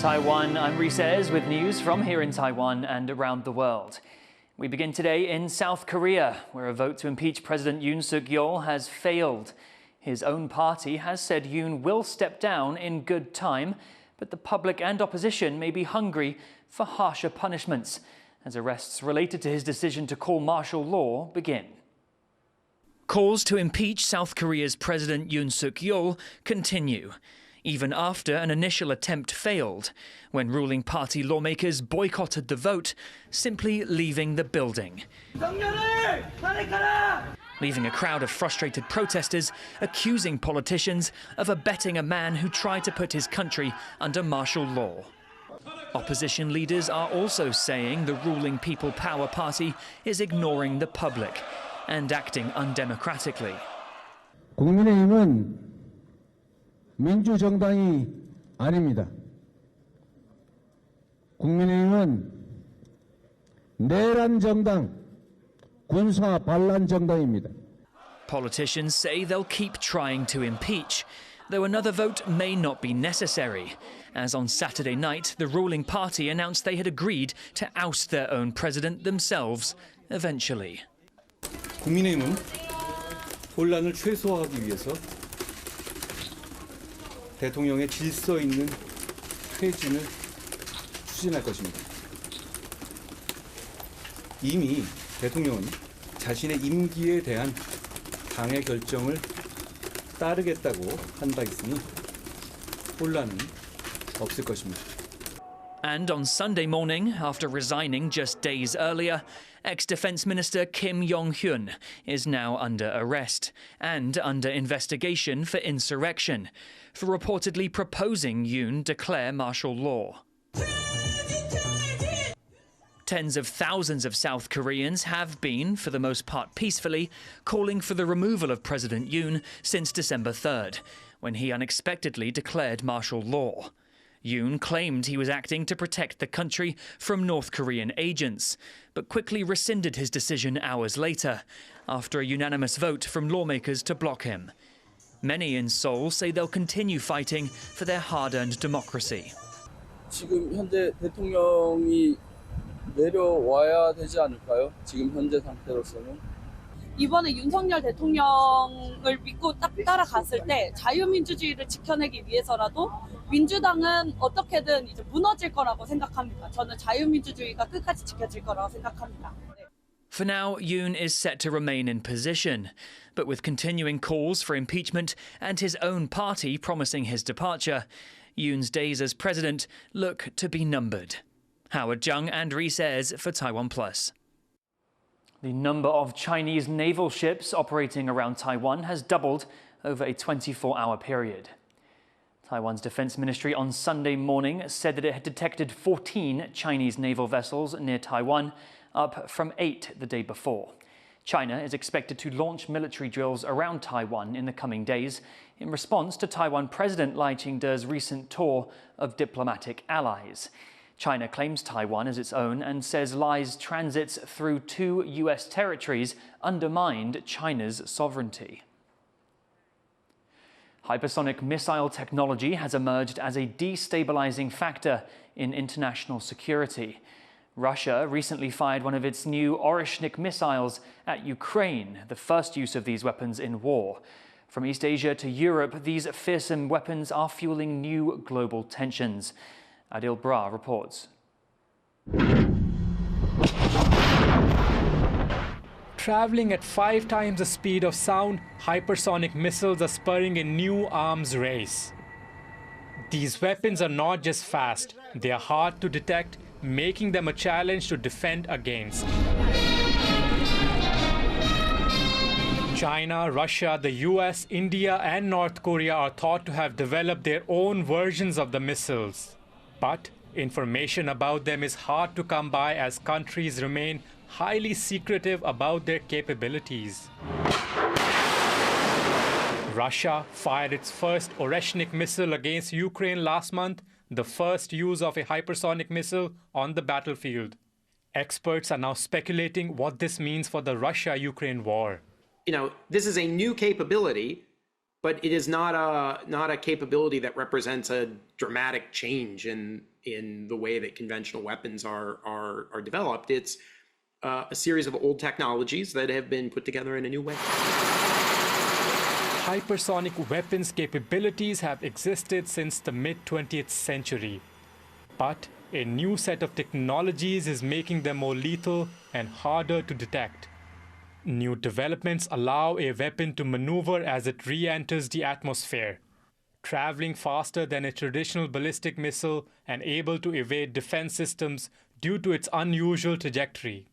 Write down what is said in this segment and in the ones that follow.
Taiwan, I'm Reece with news from here in Taiwan and around the world. We begin today in South Korea, where a vote to impeach President Yoon Suk-yeol has failed. His own party has said Yoon will step down in good time, but the public and opposition may be hungry for harsher punishments, as arrests related to his decision to call martial law begin. Calls to impeach South Korea's President Yoon Suk-yeol continue, even after an initial attempt failed, when ruling party lawmakers boycotted the vote, simply leaving the building, leaving a crowd of frustrated protesters accusing politicians of abetting a man who tried to put his country under martial law. Opposition leaders are also saying the ruling People Power Party is ignoring the public and acting undemocratically. 국민의힘은 민주정당이 아닙니다. 국민의힘은 내란 정당, 군사 반란 정당입니다. Politicians say they'll keep trying to impeach, though another vote may not be necessary, as on Saturday night the ruling party announced they had agreed to oust their own president themselves eventually. 국민의힘은 혼란을 최소화하기 위해서 대통령의 질서 있는 퇴진을 추진할 것입니다. 이미 대통령은 자신의 임기에 대한 당의 결정을 따르겠다고 한 바 있으니 혼란은 없을 것입니다. And on Sunday morning, after resigning just days earlier, ex-Defence Minister Kim Yong-hyun is now under arrest and under investigation for insurrection, for reportedly proposing Yoon declare martial law. Tens of thousands of South Koreans have been, for the most part peacefully, calling for the removal of President Yoon since December 3rd, when he unexpectedly declared martial law. Yoon claimed he was acting to protect the country from North Korean agents, but quickly rescinded his decision hours later, after a unanimous vote from lawmakers to block him. Many in Seoul say they'll continue fighting for their hard-earned democracy. 지금 현재 대통령이 내려와야 되지 않을까요? 지금 현재 상태로서는. 이번에 윤석열 대통령을 믿고 딱 따라갔을 때 자유민주주의를 지켜내기 위해서라도 민주당은 어떻게든 이제 무너질 거라고 생각합니다. 저는 자유민주주의가 끝까지 지켜질 거라고 생각합니다. For now, Yoon is set to remain in position, but with continuing calls for impeachment and his own party promising his departure, Yoon's days as president look to be numbered. Howard Jung and Reece for TaiwanPlus. The number of Chinese naval ships operating around Taiwan has doubled over a 24-hour period. Taiwan's Defense Ministry on Sunday morning said that it had detected 14 Chinese naval vessels near Taiwan, up from 8 the day before. China is expected to launch military drills around Taiwan in the coming days in response to Taiwan President Lai Ching-te's recent tour of diplomatic allies. China claims Taiwan as its own and says Lai's transits through 2 US territories undermined China's sovereignty. Hypersonic missile technology has emerged as a destabilizing factor in international security. Russia recently fired one of its new Oreshnik missiles at Ukraine, the first use of these weapons in war. From East Asia to Europe, these fearsome weapons are fueling new global tensions. Adil Bra reports. Traveling at 5 times the speed of sound, hypersonic missiles are spurring a new arms race. These weapons are not just fast, they are hard to detect, making them a challenge to defend against. China, Russia, the US, India and North Korea are thought to have developed their own versions of the missiles. But information about them is hard to come by as countries remain highly secretive about their capabilities. Russia fired its first Oreshnik missile against Ukraine last month, the first use of a hypersonic missile on the battlefield. Experts are now speculating what this means for the Russia-Ukraine war. You know, this is a new capability, but it is not a capability that represents a dramatic change in in the way that conventional weapons are developed. It's a series of old technologies that have been put together in a new way. Hypersonic weapons capabilities have existed since the mid-20th century. But a new set of technologies is making them more lethal and harder to detect. New developments allow a weapon to maneuver as it re-enters the atmosphere, traveling faster than a traditional ballistic missile and able to evade defense systems due to its unusual trajectory.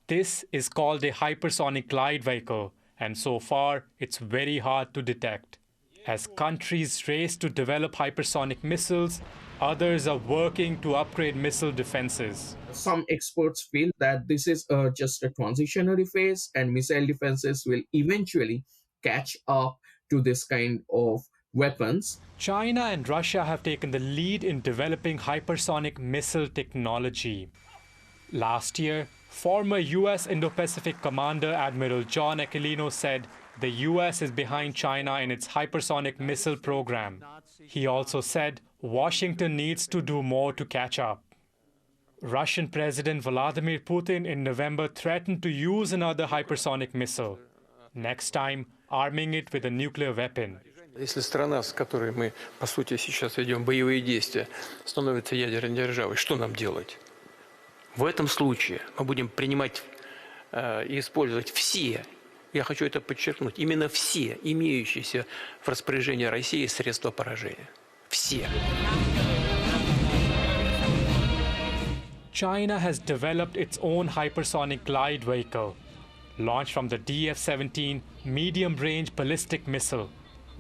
This is called a hypersonic glide vehicle, and so far it's very hard to detect. As countries race to develop hypersonic missiles, others are working to upgrade missile defenses. Some experts feel that this is just a transitionary phase and missile defenses will eventually catch up to this kind of weapons. China and Russia have taken the lead in developing hypersonic missile technology. Last year, former US Indo-Pacific Commander Admiral John Aquilino said the US is behind China in its hypersonic missile program. He also said Washington needs to do more to catch up. Russian President Vladimir Putin in November threatened to use another hypersonic missile, next time arming it with a nuclear weapon. Если страна, с которой мы, по сути, сейчас ведем боевые действия, становится ядерной державой, что нам делать? В этом случае мы будем принимать и использовать все, я хочу это подчеркнуть, именно все имеющиеся в распоряжении России средства поражения. Все. China has developed its own hypersonic glide vehicle, launched from the DF-17 medium-range ballistic missile,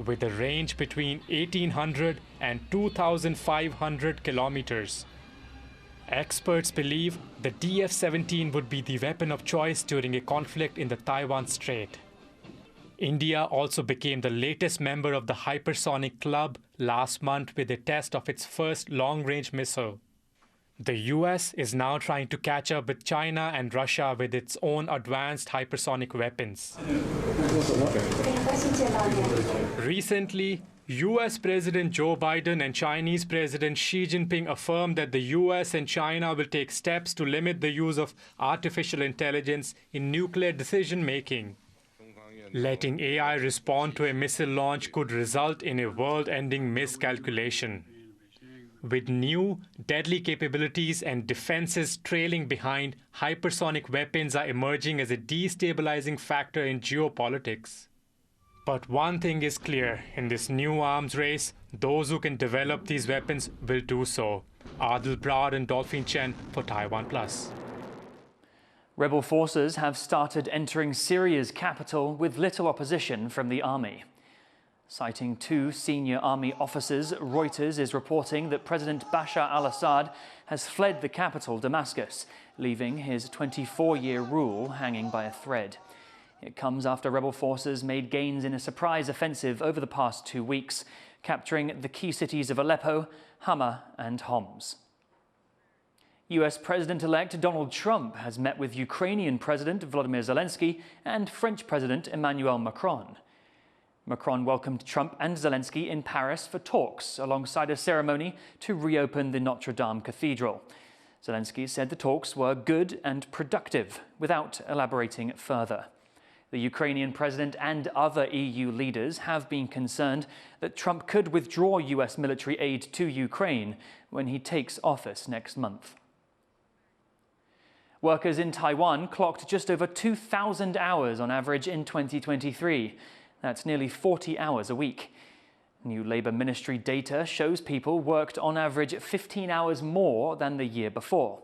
with a range between 1,800 and 2,500 kilometers. Experts believe the DF-17 would be the weapon of choice during a conflict in the Taiwan Strait. India also became the latest member of the Hypersonic Club last month with a test of its first long-range missile. The US is now trying to catch up with China and Russia with its own advanced hypersonic weapons. Recently, US President Joe Biden and Chinese President Xi Jinping affirmed that the US and China will take steps to limit the use of artificial intelligence in nuclear decision-making. Letting AI respond to a missile launch could result in a world-ending miscalculation. With new, deadly capabilities and defenses trailing behind, hypersonic weapons are emerging as a destabilizing factor in geopolitics. But one thing is clear, in this new arms race, those who can develop these weapons will do so. Adil Brad and Dolphin Chen for TaiwanPlus. Rebel forces have started entering Syria's capital with little opposition from the army. Citing two senior army officers, Reuters is reporting that President Bashar al-Assad has fled the capital, Damascus, leaving his 24-year rule hanging by a thread. It comes after rebel forces made gains in a surprise offensive over the past 2 weeks, capturing the key cities of Aleppo, Hama and Homs. US President-elect Donald Trump has met with Ukrainian President Volodymyr Zelenskyy and French President Emmanuel Macron. Macron welcomed Trump and Zelenskyy in Paris for talks alongside a ceremony to reopen the Notre Dame Cathedral. Zelenskyy said the talks were good and productive, without elaborating further. The Ukrainian president and other EU leaders have been concerned that Trump could withdraw US military aid to Ukraine when he takes office next month. Workers in Taiwan clocked just over 2,000 hours on average in 2023. That's nearly 40 hours a week. New Labour Ministry data shows people worked on average 15 hours more than the year before.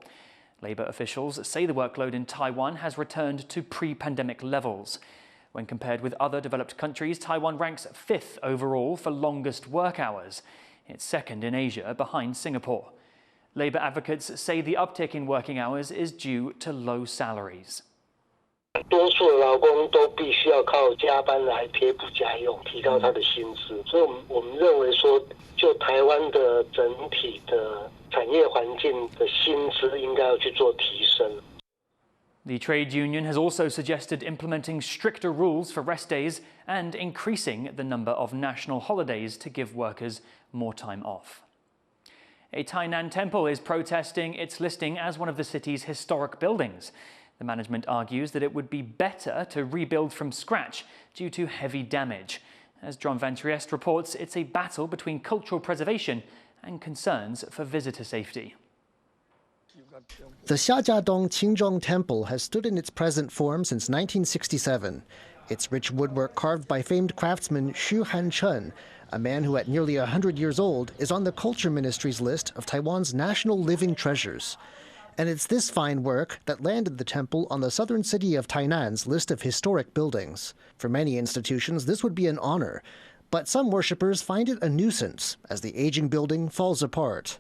Labour officials say the workload in Taiwan has returned to pre-pandemic levels. When compared with other developed countries, Taiwan ranks 5th overall for longest work hours. It's second in Asia, behind Singapore. Labour advocates say the uptick in working hours is due to low salaries. 多数的劳工都必须要靠加班来贴补家用，提高他的薪资。所以我们认为说，就台湾的整体的产业环境的薪资应该要去做提升。The trade union has also suggested implementing stricter rules for rest days and increasing the number of national holidays to give workers more time off. A Tainan temple is protesting its listing as one of the city's historic buildings. The management argues that it would be better to rebuild from scratch due to heavy damage. As John Van Trieste reports, it's a battle between cultural preservation and concerns for visitor safety. The Xiajiadong Qingzhong Temple has stood in its present form since 1967. Its rich woodwork carved by famed craftsman Xu Hanchen, a man who at nearly 100 years old is on the Culture Ministry's list of Taiwan's national living treasures. And it's this fine work that landed the temple on the southern city of Tainan's list of historic buildings. For many institutions, this would be an honor, but some worshippers find it a nuisance as the aging building falls apart.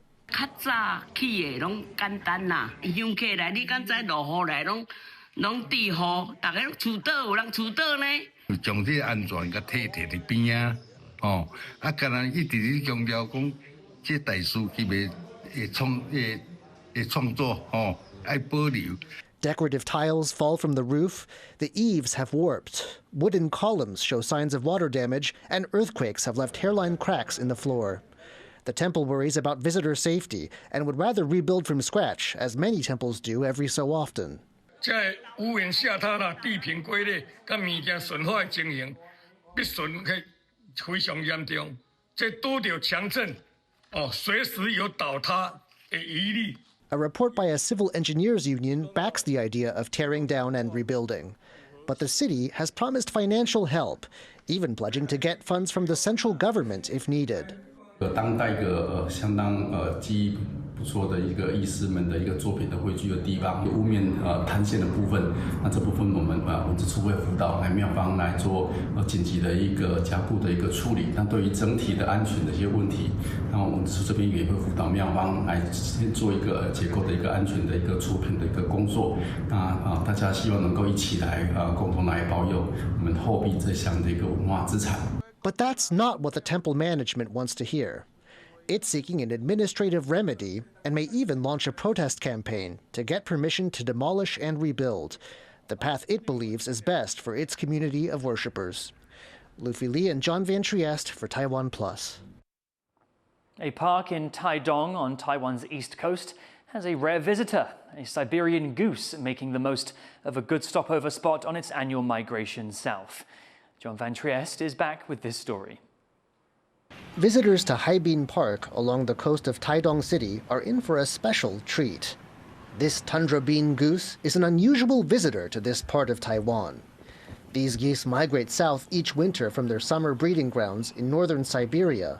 Decorative tiles fall from the roof, the eaves have warped, wooden columns show signs of water damage, and earthquakes have left hairline cracks in the floor. The temple worries about visitor safety and would rather rebuild from scratch, as many temples do every so often. A report by a civil engineers union backs the idea of tearing down and rebuilding. But the city has promised financial help, even pledging to get funds from the central government if needed. 当代一个相当技艺不错的一个艺师们的一个作品的汇聚的地方，屋面坍陷的部分，那这部分我们文资处会辅导来庙方来做紧急的一个加固的一个处理。那对于整体的安全的一些问题，那我们资处这边也会辅导庙方来做一个结构的一个安全的一个出品的一个工作。那大家希望能够一起来共同来保有我们后壁这项的一个文化资产。 But that's not what the temple management wants to hear. It's seeking an administrative remedy and may even launch a protest campaign to get permission to demolish and rebuild, the path it believes is best for its community of worshippers. Luffy Li and John Van Trieste for TaiwanPlus. A park in Taidong on Taiwan's east coast has a rare visitor, a Siberian goose, making the most of a good stopover spot on its annual migration south. John Van Trieste is back with this story. Visitors to Haibin Park along the coast of Taidong City are in for a special treat. This tundra bean goose is an unusual visitor to this part of Taiwan. These geese migrate south each winter from their summer breeding grounds in northern Siberia.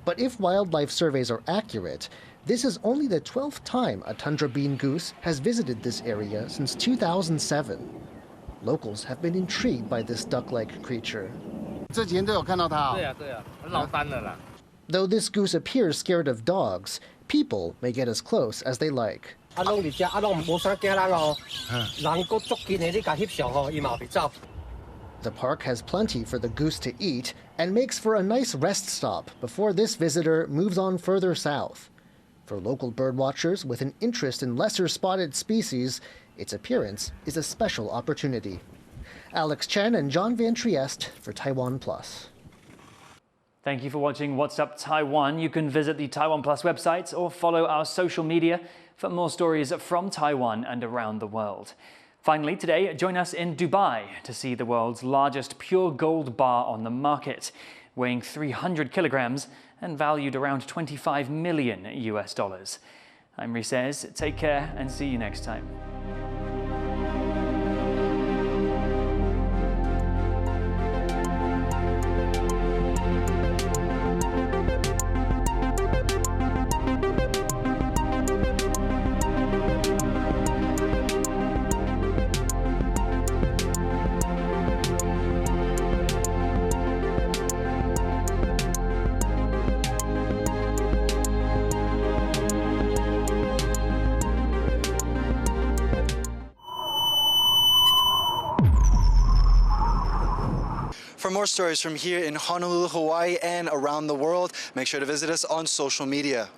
But if wildlife surveys are accurate, this is only the 12th time a tundra bean goose has visited this area since 2007. Locals have been intrigued by this duck-like creature. Though this goose appears scared of dogs, people may get as close as they like. The park has plenty for the goose to eat and makes for a nice rest stop before this visitor moves on further south. For local birdwatchers with an interest in lesser spotted species, its appearance is a special opportunity. Alex Chen and John Van Trieste for TaiwanPlus. Thank you for watching What's Up Taiwan. You can visit the TaiwanPlus website or follow our social media for more stories from Taiwan and around the world. Finally, today, join us in Dubai to see the world's largest pure gold bar on the market, weighing 300 kilograms and valued around $25 million US. I'm Reece. Take care and see you next time. For more stories from here in Honolulu, Hawaii, and around the world, make sure to visit us on social media.